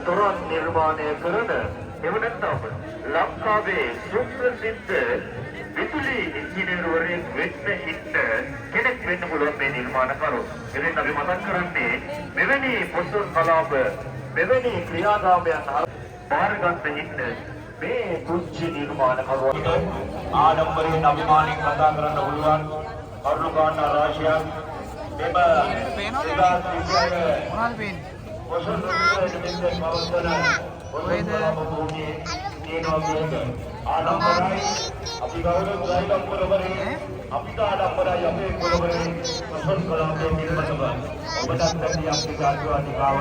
තොරන් නිර්මාණය කරන එවනත්නම් ලංකාවේ සුප්‍රසිද්ධ විදුලි ඉංජිනේරුවරයෙක් වෙන්න ඉන්න කෙනෙක් වෙන්න පුළුවන් මේ නිර්මාණකරු. ඉතින් අපි මතක් කරන්නේ මෙවැනි පොසොන් කලාප මෙවැනි ක්‍රියාදාමයන් බාරගන්න ඉන්න මේ පුංචි නිර්මාණකරුවන්ට ආඩම්බරයෙන් අභිමානයෙන් කතා කරන්න පුළුවන් කරුණාකාරණ රාශියක් මෙම පොසොන් ආඩම්බරයි අපි ගෞරවයි ගම්පොරවරේ අපිට ආඩම්බරයි අපේ පොරවරේ පොසොන් කලාපයේ නිර්මාණව ඔබට අපි අපේ ආශිර්වාදිකාව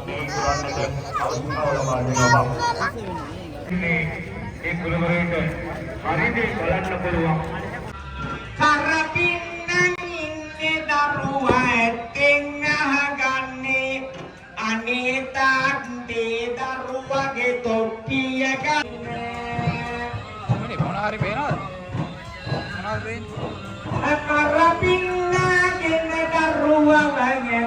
මේ කරන්නට අවස්ථාව ලබා දෙනවා. මේ පොරවරේට හරිදී බලන්න පුළුවන්. කරපින්නන් ඉන්නේ දරුවා ඇත්තෙන් අහගන්නේ අනේ තාත්තේ දරුවගේ තොප්පිය ගන්නේ මොනාරි පේනවද? මොනවද පේන්නේ? කරපින්නගෙන දරුවා වගේ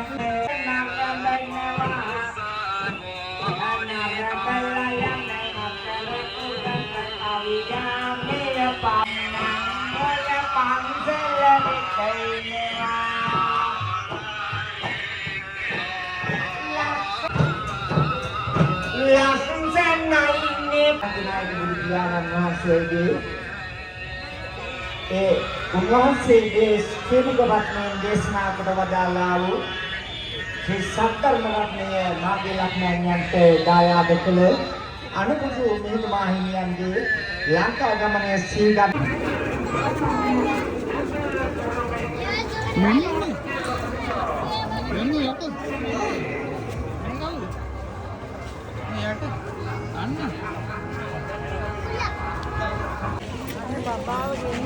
උන්වහන්සේගේ ශ්‍රේණික රත්නයෙන් දේශනා කොට වදාළා වූ ශ්‍රී සත්කර්ම රත්නය මාගේ ලක්ෂණයන්ට දායාද කළ අනුපුරු මිහිඳු මාහිමියන්ගේ ලංකා ගමනේ සීගත් Babaw din.